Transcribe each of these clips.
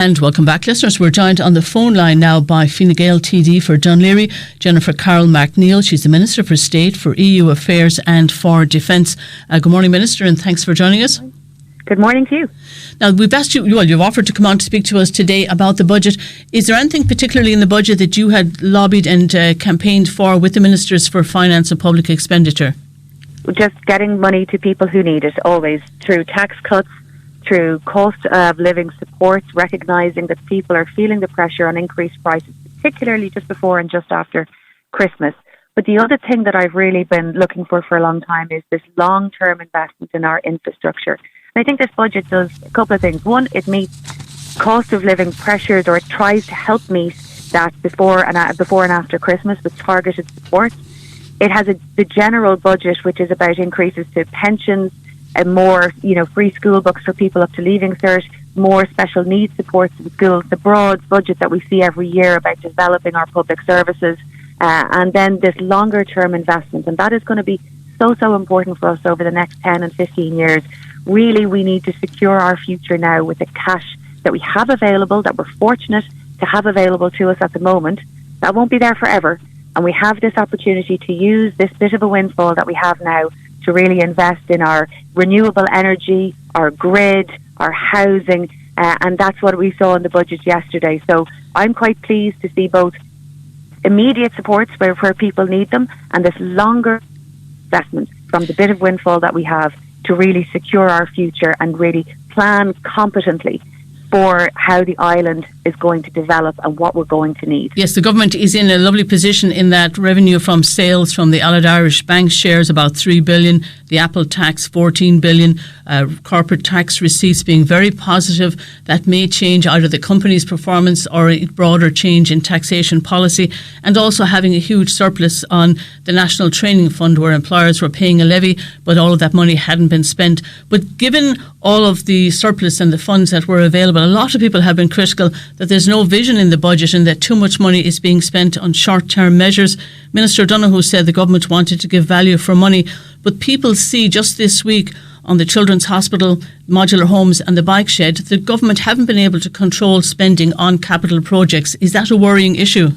And welcome back, listeners. We're joined on the phone line now by Fine Gael TD for Dunleary, Jennifer Carroll MacNeil. She's the Minister for State for EU Affairs and for Defence. Good morning, Minister, and thanks for joining us. Good morning to you. Now, we've asked you, you've offered to come on to speak to us today about the budget. Is there anything particularly in the budget that you had lobbied and campaigned for with the Ministers for Finance and Public Expenditure? Just getting money to people who need it, always, through tax cuts, through cost of living supports, recognising that people are feeling the pressure on increased prices, particularly just before and just after Christmas. But the other thing that I've really been looking for a long time is this long-term investment in our infrastructure. And I think this budget does a couple of things. One, it meets cost of living pressures, or it tries to help meet that before and after Christmas with targeted support. It has the general budget, which is about increases to pensions, and more, free school books for people up to leaving cert, more special needs supports in schools, the broad budget that we see every year about developing our public services, and then this longer term investment. And that is going to be so important for us over the next 10 and 15 years. Really, we need to secure our future now with the cash that we have available, that we're fortunate to have available to us at the moment. That won't be there forever. And we have this opportunity to use this bit of a windfall that we have now to really invest in our renewable energy, our grid, our housing, and that's what we saw in the budget yesterday. So I'm quite pleased to see both immediate supports where people need them, and this longer investment from the bit of windfall that we have to really secure our future and really plan competently for how the island is going to develop and what we're going to need. Yes, the government is in a lovely position in that revenue from sales from the Allied Irish Bank shares about 3 billion, the Apple tax 14 billion, corporate tax receipts being very positive. That may change either the company's performance or a broader change in taxation policy, and also having a huge surplus on the National Training Fund where employers were paying a levy but all of that money hadn't been spent. But given all of the surplus and the funds that were available, a lot of people have been critical that there's no vision in the budget and that too much money is being spent on short-term measures. Minister Donoghue said the government wanted to give value for money, but people see just this week on the Children's Hospital, modular homes and the bike shed, the government haven't been able to control spending on capital projects. Is that a worrying issue?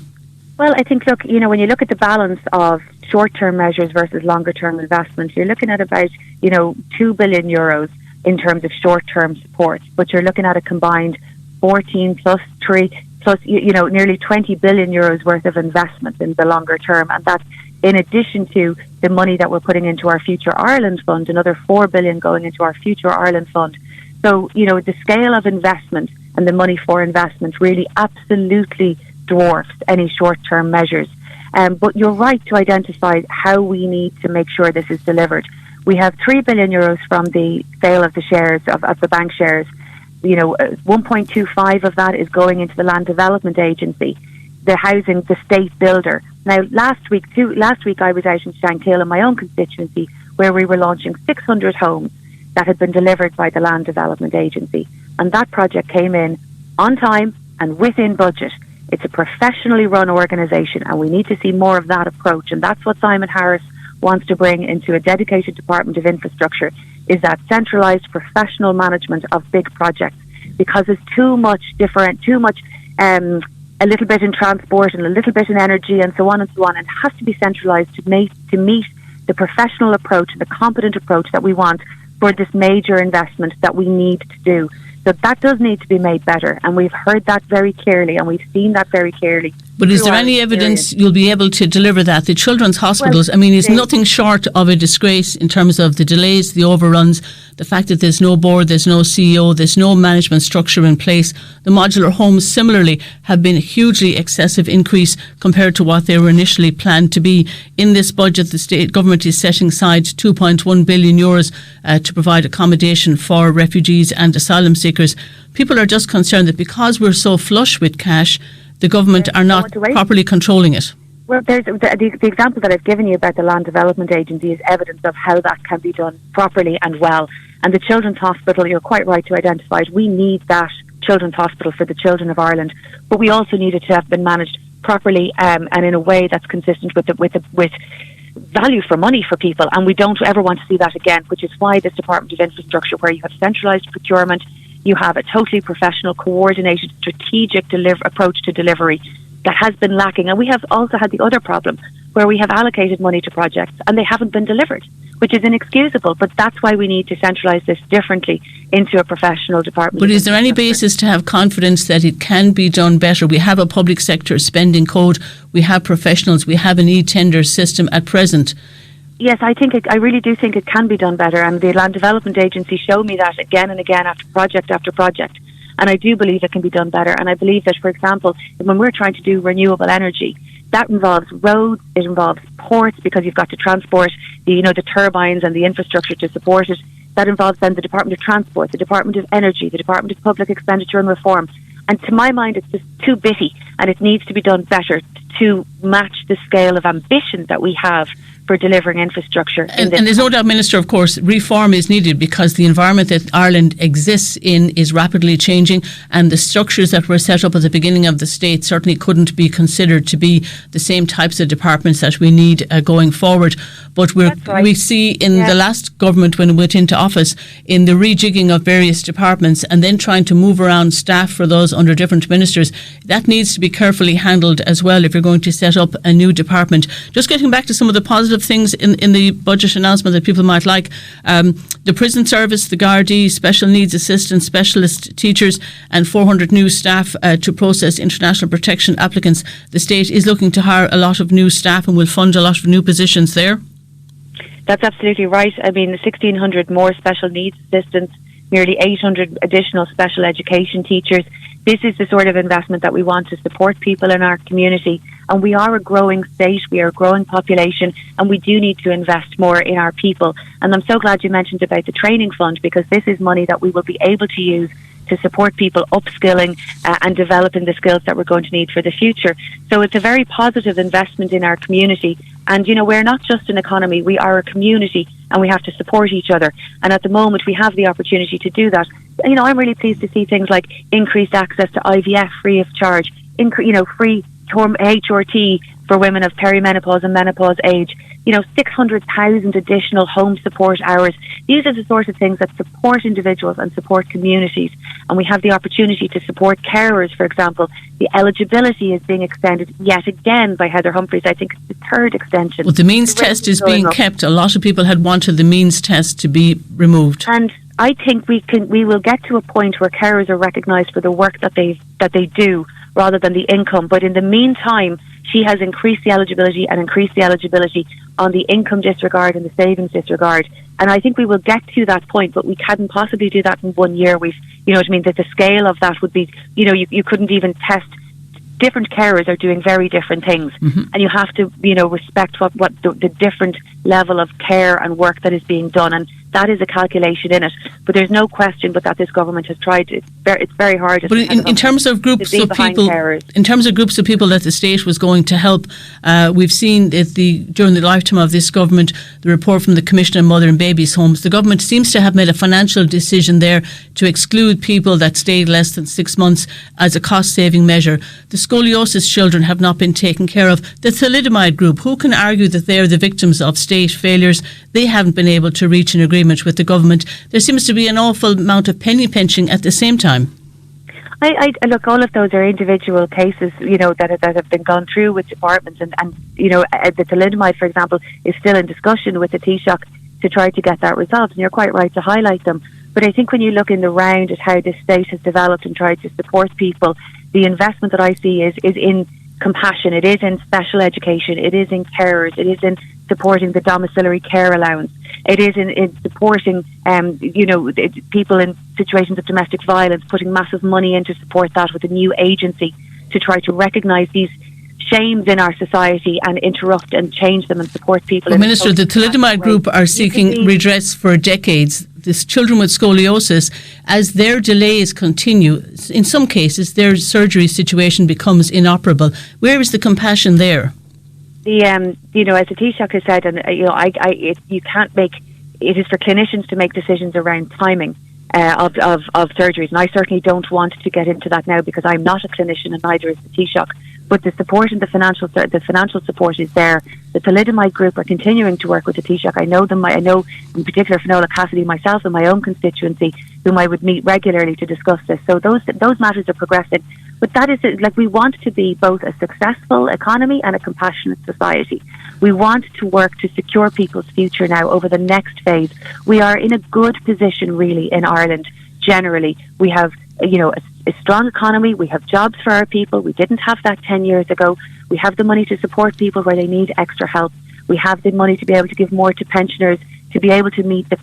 Well, I think, look, when you look at the balance of short-term measures versus longer-term investment, you're looking at about, 2 billion euros in terms of short-term support, but you're looking at a combined 14 plus 3 plus, nearly 20 billion euros worth of investment in the longer term. And that's in addition to the money that we're putting into our Future Ireland Fund, another 4 billion going into our Future Ireland Fund. So, the scale of investment and the money for investment really absolutely dwarfs any short-term measures. But you're right to identify how we need to make sure this is delivered. We have 3 billion euros from the sale of the shares, of the bank shares. 1.25 of that is going into the Land Development Agency, the housing, the state builder. Now, last week I was out in Shankill in my own constituency where we were launching 600 homes that had been delivered by the Land Development Agency. And that project came in on time and within budget. It's a professionally run organisation, and we need to see more of that approach. And that's what Simon Harris wants to bring into a dedicated Department of Infrastructure, is that centralised professional management of big projects, because there's too much a little bit in transport and a little bit in energy and so on, and it has to be centralised to meet the professional approach, the competent approach that we want for this major investment that we need to do. So that does need to be made better, and we've heard that very clearly and we've seen that very clearly. But is there any evidence you'll be able to deliver that? The children's hospitals, is nothing short of a disgrace in terms of the delays, the overruns, the fact that there's no board, there's no CEO, there's no management structure in place. The modular homes similarly have been a hugely excessive increase compared to what they were initially planned to be. In this budget, the state government is setting aside 2.1 billion euros to provide accommodation for refugees and asylum seekers. People are just concerned that because we're so flush with cash, the government are not properly controlling it. Well, there's the example that I've given you about the Land Development Agency is evidence of how that can be done properly and well. And the Children's Hospital, you're quite right to identify it. We need that Children's Hospital for the children of Ireland, but we also need it to have been managed properly and in a way that's consistent with value for money for people. And we don't ever want to see that again, which is why this Department of Infrastructure, where you have centralised procurement, You have a totally professional, coordinated, strategic approach to delivery that has been lacking. And we have also had the other problem where we have allocated money to projects and they haven't been delivered, which is inexcusable. But that's why we need to centralise this differently into a professional department. But is there any basis to have confidence that it can be done better? We have a public sector spending code, we have professionals, we have an e-tender system at present. Yes, I really do think it can be done better, and the Land Development Agency showed me that again and again after project after project. And I do believe it can be done better. And I believe that, for example, when we're trying to do renewable energy, that involves roads, it involves ports, because you've got to transport the turbines and the infrastructure to support it. That involves then the Department of Transport, the Department of Energy, the Department of Public Expenditure and Reform. And to my mind, it's just too bitty, and it needs to be done better to match the scale of ambition that we have for delivering infrastructure. And there's no doubt, Minister, of course, reform is needed because the environment that Ireland exists in is rapidly changing, and the structures that were set up at the beginning of the state certainly couldn't be considered to be the same types of departments that we need going forward. But we see in the last government, when it went into office, in the rejigging of various departments and then trying to move around staff for those under different ministers, that needs to be carefully handled as well if you're going to set up a new department. Just getting back to some of the positive things in the budget announcement that people might like. The prison service, the Gardaí, special needs assistants, specialist teachers and 400 new staff to process international protection applicants. The state is looking to hire a lot of new staff and will fund a lot of new positions there. That's absolutely right. I mean, 1,600 more special needs assistants, nearly 800 additional special education teachers. This is the sort of investment that we want to support people in our community. And we are a growing state, we are a growing population, and we do need to invest more in our people. And I'm so glad you mentioned about the training fund, because this is money that we will be able to use to support people upskilling and developing the skills that we're going to need for the future. So it's a very positive investment in our community. And, we're not just an economy, we are a community, and we have to support each other. And at the moment, we have the opportunity to do that. I'm really pleased to see things like increased access to IVF free of charge, free HRT for women of perimenopause and menopause age, 600,000 additional home support hours. These are the sort of things that support individuals and support communities. And we have the opportunity to support carers, for example. The eligibility is being extended yet again by Heather Humphreys. I think it's the third extension. Well, the means test is being kept. A lot of people had wanted the means test to be removed. And I think we will get to a point where carers are recognised for the work that they do rather than the income. But in the meantime, she has increased the eligibility on the income disregard and the savings disregard. And I think we will get to that point, but we couldn't possibly do that in 1 year. That the scale of that would be, you couldn't even test. Different carers are doing very different things, and you have to, respect what the different level of care and work that is being done, and that is a calculation in it. But there's no question but that this government has tried. It's very hard. But in terms of groups of people, that the state was going to help, we've seen that during the lifetime of this government, the report from the Commission on Mother and Babies Homes, the government seems to have made a financial decision there to exclude people that stayed less than 6 months as a cost-saving measure. The scoliosis children have not been taken care of. The thalidomide group, who can argue that they're the victims of state failures? They haven't been able to reach an agreement with the government. There seems to be an awful amount of penny pinching at the same time. I look, all of those are individual cases, that have been gone through with departments, and the thalidomide, for example, is still in discussion with the Taoiseach to try to get that resolved. And you're quite right to highlight them. But I think when you look in the round at how this state has developed and tried to support people, the investment that I see is in compassion. It is in special education. It is in carers. It is in supporting the domiciliary care allowance. It is in supporting, people in situations of domestic violence, putting massive money in to support that with a new agency to try to recognise these shames in our society and interrupt and change them and support people. Well, Minister, the thalidomide group are seeking redress for decades. These children with scoliosis, as their delays continue, in some cases their surgery situation becomes inoperable. Where is the compassion there? As the Taoiseach has said, and you can't make. It is for clinicians to make decisions around timing of surgeries, and I certainly don't want to get into that now because I'm not a clinician and neither is the Taoiseach. But the support and the financial support is there. The thalidomide group are continuing to work with the Taoiseach. I know them. I know in particular Finola Cassidy, myself, and my own constituency. whom I would meet regularly to discuss this. So those matters are progressing. But that is it. Like, we want to be both a successful economy and a compassionate society. We want to work to secure people's future now over the next phase. We are in a good position, really, in Ireland. Generally, we have, a strong economy. We have jobs for our people. We didn't have that 10 years ago. We have the money to support people where they need extra help. We have the money to be able to give more to pensioners, to be able to meet the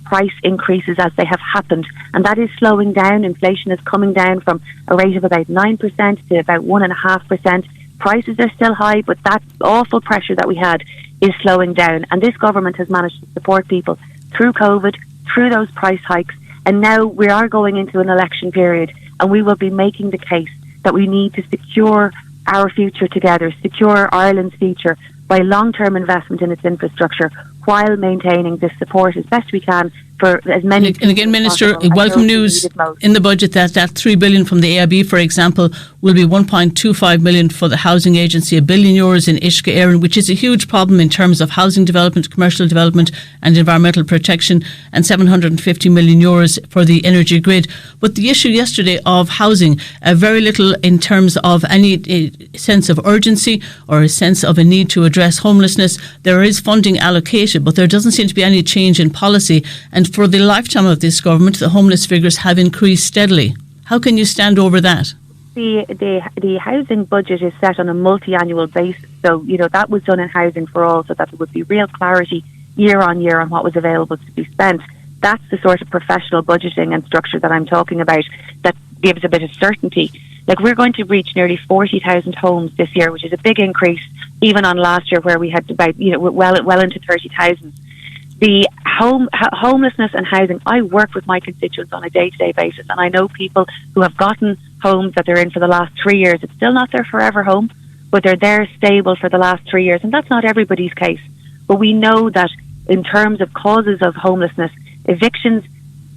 price increases as they have happened. And that is slowing down. Inflation is coming down from a rate of about 9% to about 1.5%. Prices are still high, but that awful pressure that we had is slowing down. And this government has managed to support people through COVID, through those price hikes. And now we are going into an election period, and we will be making the case that we need to secure our future together, secure Ireland's future by long-term investment in its infrastructure, while maintaining this support as best we can for as many people. And again, Minister, welcome news in the budget that 3 billion from the AIB, for example, will be 1.25 million for the housing agency, €1 billion in Uisce Éireann, which is a huge problem in terms of housing development, commercial development and environmental protection, and €750 million for the energy grid. But the issue yesterday of housing, very little in terms of any sense of urgency or a sense of a need to address homelessness. There is funding allocated, but there doesn't seem to be any change in policy. And for the lifetime of this government, the homeless figures have increased steadily. How can you stand over that? The housing budget is set on a multi-annual basis. So, that was done in Housing for All so that there would be real clarity year on year on what was available to be spent. That's the sort of professional budgeting and structure that I'm talking about that gives a bit of certainty. Like, we're going to reach nearly 40,000 homes this year, which is a big increase, even on last year where we had about, well into 30,000. The homelessness and housing, I work with my constituents on a day-to-day basis, and I know people who have gotten homes that they're in for the last 3 years. It's still not their forever home, but they're there stable for the last 3 years, and that's not everybody's case. But we know that in terms of causes of homelessness, evictions,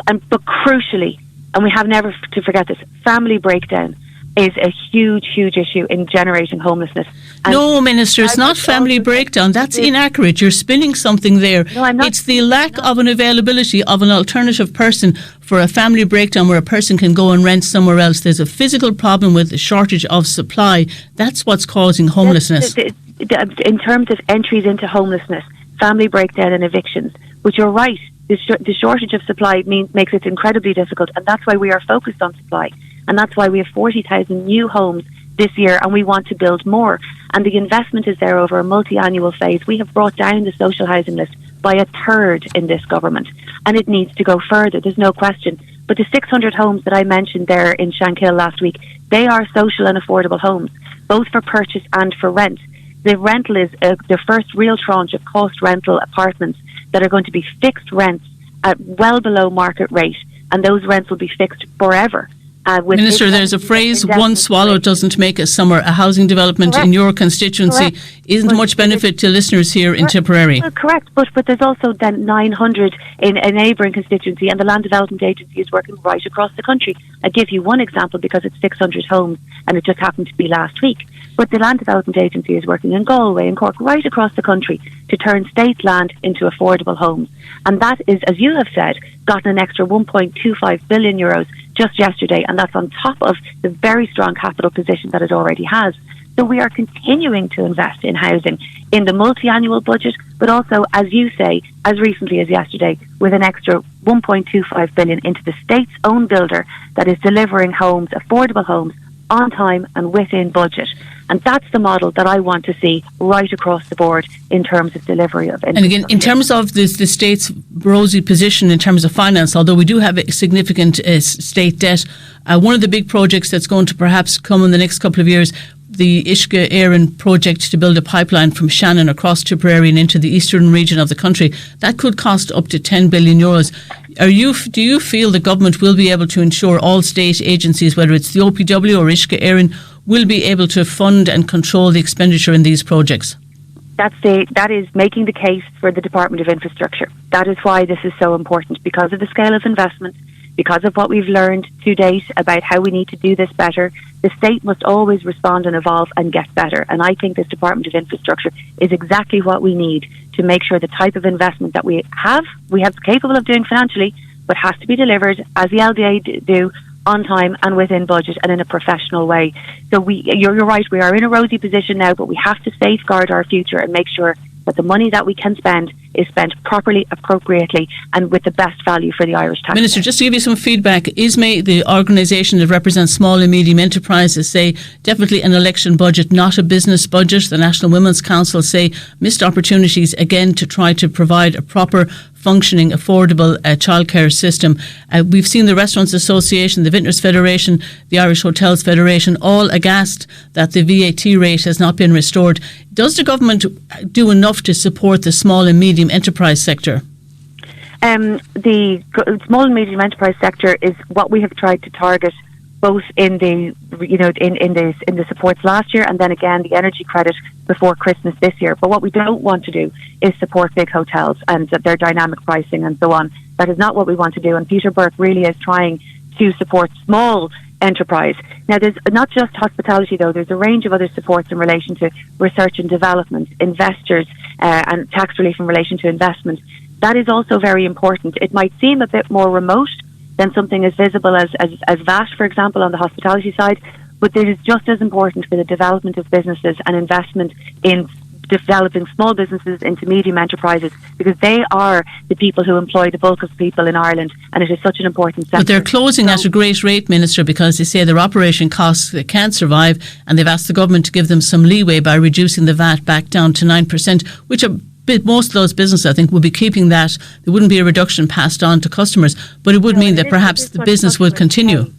but crucially, and we have never to forget this, family breakdown is a huge, huge issue in generating homelessness. And no, Minister, it's not family breakdown. That's inaccurate. You're spinning something there. No, I'm not. It's the lack of an availability of an alternative person for a family breakdown where a person can go and rent somewhere else. There's a physical problem with the shortage of supply. That's what's causing homelessness. In terms of entries into homelessness, family breakdown and evictions, which you're right, the shortage of supply makes it incredibly difficult, and that's why we are focused on supply. And that's why we have 40,000 new homes this year, and we want to build more. And the investment is there over a multi-annual phase. We have brought down the social housing list by a third in this government, and it needs to go further, there's no question. But the 600 homes that I mentioned there in Shankill last week, they are social and affordable homes, both for purchase and for rent. The rental is the first real tranche of cost rental apartments that are going to be fixed rents at well below market rate, and those rents will be fixed forever. Minister, there's a phrase, one swallow doesn't make a summer. A housing development in your constituency isn't much benefit to listeners here in Tipperary. Well, correct, but there's also then 900 in a neighbouring constituency, and the Land Development Agency is working right across the country. I'll give you one example because it's 600 homes, and it just happened to be last week. But the Land Development Agency is working in Galway and Cork, right across the country, to turn state land into affordable homes. And that is, as you have said, gotten an extra €1.25 billion just yesterday, and that's on top of the very strong capital position that it already has. So we are continuing to invest in housing in the multi-annual budget, but also, as you say, as recently as yesterday, with an extra €1.25 billion into the state's own builder that is delivering homes, affordable homes, on time and within budget. And that's the model that I want to see right across the board in terms of delivery of infrastructure. And again, in terms of the state's rosy position in terms of finance, although we do have a significant state debt, one of the big projects that's going to perhaps come in the next couple of years, the Uisce Éireann project to build a pipeline from Shannon across Tipperary and into the eastern region of the country, that could cost up to €10 billion. Do you feel the government will be able to ensure all state agencies, whether it's the OPW or Uisce Éireann, will be able to fund and control the expenditure in these projects? That is making the case for the Department of Infrastructure. That is why this is so important, because of the scale of investment, because of what we've learned to date about how we need to do this better. The state must always respond and evolve and get better. And I think this Department of Infrastructure is exactly what we need to make sure the type of investment that we have capable of doing financially, but has to be delivered, as the LDA do, on time and within budget and in a professional way. So you're right, we are in a rosy position now, but we have to safeguard our future and make sure that the money that we can spend is spent properly, appropriately, and with the best value for the Irish taxpayer. Minister, just to give you some feedback, ISME, the organisation that represents small and medium enterprises, say definitely an election budget, not a business budget. The National Women's Council say missed opportunities again to try to provide a proper functioning, affordable childcare system. We've seen the Restaurants Association, the Vintners Federation, the Irish Hotels Federation, all aghast that the VAT rate has not been restored. Does the government do enough to support the small and medium enterprise sector? The small and medium enterprise sector is what we have tried to target, both in the in the supports last year and then again the energy credit before Christmas this year. But what we don't want to do is support big hotels and their dynamic pricing and so on. That is not what we want to do. And Peter Burke really is trying to support small enterprise. Now, there's not just hospitality, though. There's a range of other supports in relation to research and development, investors, and tax relief in relation to investment. That is also very important. It might seem a bit more remote than something as visible as VAT, for example, on the hospitality side, but it is just as important for the development of businesses and investment in developing small businesses into medium enterprises, because they are the people who employ the bulk of people in Ireland, and it is such an important sector. But they're closing at a great rate, Minister, because they say their operation costs can't survive, and they've asked the government to give them some leeway by reducing the VAT back down to 9%, which most of those businesses, I think, would be keeping that. There wouldn't be a reduction passed on to customers, but it would mean that perhaps the business would continue.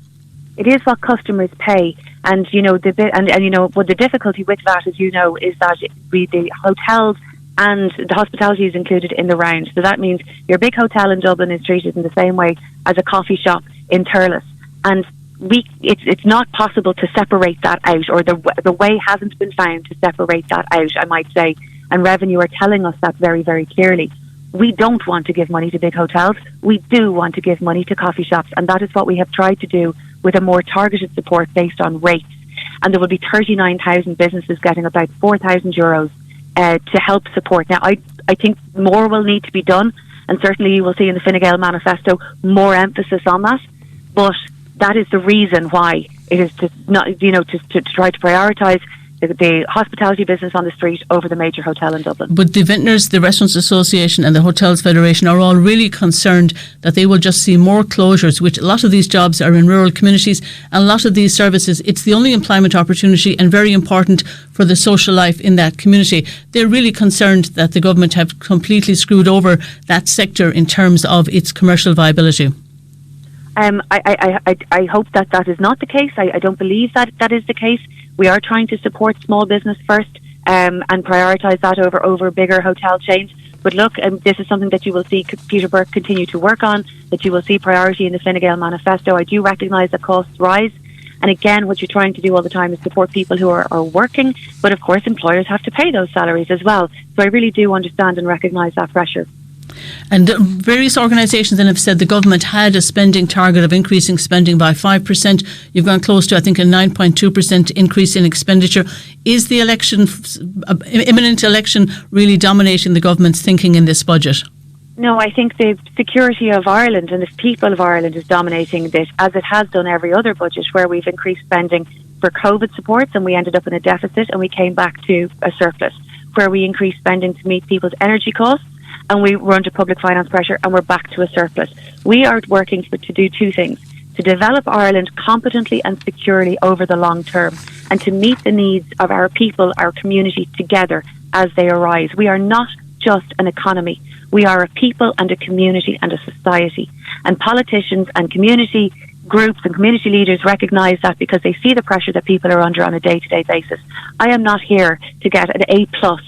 It is what customers pay, and but the difficulty with that, as you know, is that the hotels and the hospitality is included in the round. So that means your big hotel in Dublin is treated in the same way as a coffee shop in Thurles, and it's not possible to separate that out, or the way hasn't been found to separate that out, I might say. And Revenue are telling us that very, very clearly. We don't want to give money to big hotels. We do want to give money to coffee shops, and that is what we have tried to do with a more targeted support based on rates. And there will be 39,000 businesses getting about €4,000 to help support. Now, I think more will need to be done, and certainly you will see in the Fine Gael manifesto more emphasis on that. But that is the reason why it is to try to prioritise the hospitality business on the street over the major hotel in Dublin. But the Vintners, the Restaurants Association and the Hotels Federation are all really concerned that they will just see more closures, which a lot of these jobs are in rural communities, and a lot of these services, it's the only employment opportunity and very important for the social life in that community. They're really concerned that the government have completely screwed over that sector in terms of its commercial viability. I hope that is not the case. I don't believe that is the case. We are trying to support small business first and prioritise that over bigger hotel chains. But look, this is something that you will see Peter Burke continue to work on, that you will see priority in the Fine Gael manifesto. I do recognise that costs rise. And again, what you're trying to do all the time is support people who are working. But of course, employers have to pay those salaries as well. So I really do understand and recognise that pressure. And various organisations then have said the government had a spending target of increasing spending by 5%. You've gone close to, I think, a 9.2% increase in expenditure. Is the imminent election really dominating the government's thinking in this budget? No, I think the security of Ireland and the people of Ireland is dominating this, as it has done every other budget, where we've increased spending for COVID supports and we ended up in a deficit and we came back to a surplus, where we increased spending to meet people's energy costs and we were under public finance pressure and we're back to a surplus. We are working to do two things: to develop Ireland competently and securely over the long term, and to meet the needs of our people, our community, together as they arise. We are not just an economy. We are a people and a community and a society. And politicians and community groups and community leaders recognise that, because they see the pressure that people are under on a day-to-day basis. I am not here to get an A+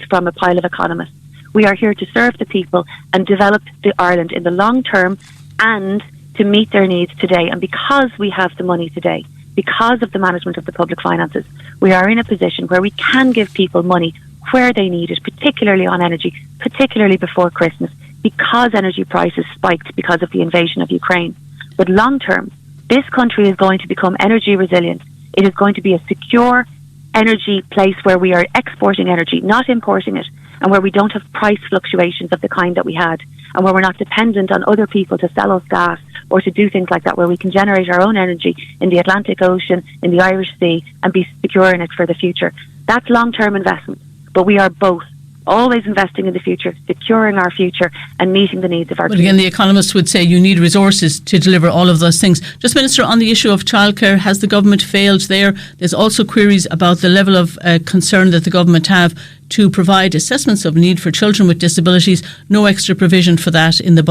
from a pile of economists. We are here to serve the people and develop the Ireland in the long term and to meet their needs today. And because we have the money today, because of the management of the public finances, we are in a position where we can give people money where they need it, particularly on energy, particularly before Christmas, because energy prices spiked because of the invasion of Ukraine. But long term, this country is going to become energy resilient. It is going to be a secure energy place where we are exporting energy, not importing it, and where we don't have price fluctuations of the kind that we had, and where we're not dependent on other people to sell us gas or to do things like that, where we can generate our own energy in the Atlantic Ocean, in the Irish Sea, and be secure in it for the future. That's long-term investment, but we are both always investing in the future, securing our future and meeting the needs of our community. But again, the economists would say you need resources to deliver all of those things. Just, Minister, on the issue of childcare, has the government failed there? There's also queries about the level of concern that the government have to provide assessments of need for children with disabilities. No extra provision for that in the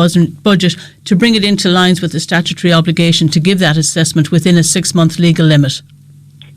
budget to bring it into lines with the statutory obligation to give that assessment within a 6-month legal limit.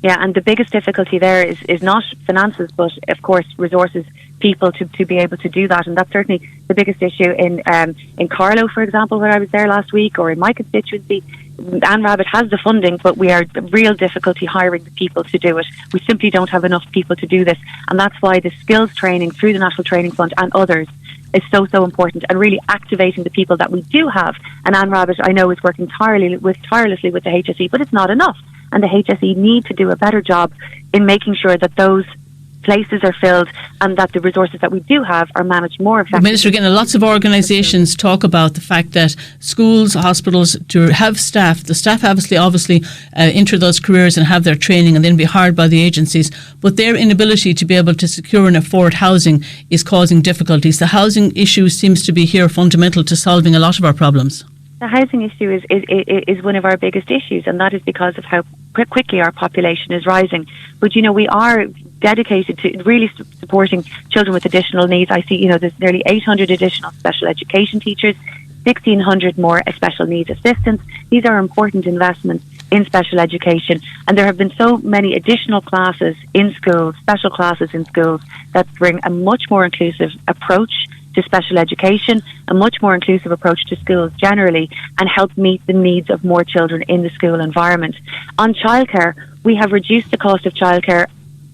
Yeah, and the biggest difficulty there is not finances, but of course resources, people to be able to do that. And that's certainly the biggest issue in Carlow, for example, where I was there last week, or in my constituency. Anne Rabbitte has the funding, but we are real difficulty hiring the people to do it. We simply don't have enough people to do this. And that's why the skills training through the National Training Fund and others is so important, and really activating the people that we do have. And Anne Rabbitte, I know, is working tirelessly with the HSE, but it's not enough. And the HSE need to do a better job in making sure that those places are filled and that the resources that we do have are managed more effectively. Minister, again, lots of organisations talk about the fact that schools, hospitals, to have staff, the staff obviously enter those careers and have their training and then be hired by the agencies, but their inability to be able to secure and afford housing is causing difficulties. The housing issue seems to be here fundamental to solving a lot of our problems. The housing issue is one of our biggest issues, and that is because of how quickly our population is rising. But, we are dedicated to really supporting children with additional needs. I see, there's nearly 800 additional special education teachers, 1,600 more special needs assistants. These are important investments in special education, and there have been so many additional classes in schools, special classes in schools, that bring a much more inclusive approach to special education, a much more inclusive approach to schools generally, and help meet the needs of more children in the school environment. On childcare, we have reduced the cost of childcare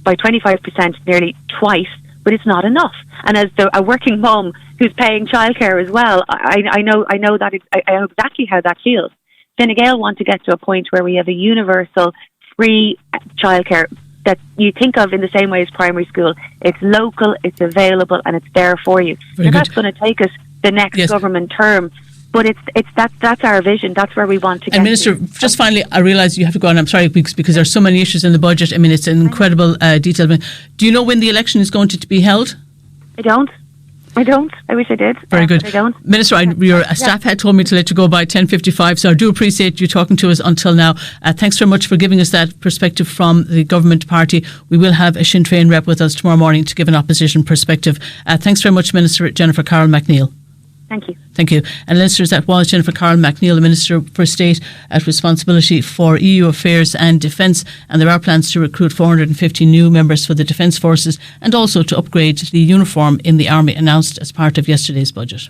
by 25%, nearly twice, but it's not enough. And as a working mum who's paying childcare as well, I know exactly how that feels. Fine Gael want to get to a point where we have a universal free childcare that you think of in the same way as primary school. It's local, it's available, and it's there for you. And that's going to take us the next government term. But that's our vision. That's where we want to get. And Minister, just finally, I realise you have to go on. I'm sorry, because there's so many issues in the budget. I mean, it's an incredible detail. Do you know when the election is going to be held? I don't. I wish I did. Very good. I don't. Minister, your staff had told me to let you go by 10:55, so I do appreciate you talking to us until now. Thanks very much for giving us that perspective from the government party. We will have a Sinn Féin rep with us tomorrow morning to give an opposition perspective. Thanks very much, Minister Jennifer Carroll MacNeill. Thank you. Thank you. And listeners, that was Jennifer Carroll MacNeill, the Minister for State at responsibility for EU affairs and defence. And there are plans to recruit 450 new members for the Defence Forces and also to upgrade the uniform in the Army, announced as part of yesterday's budget.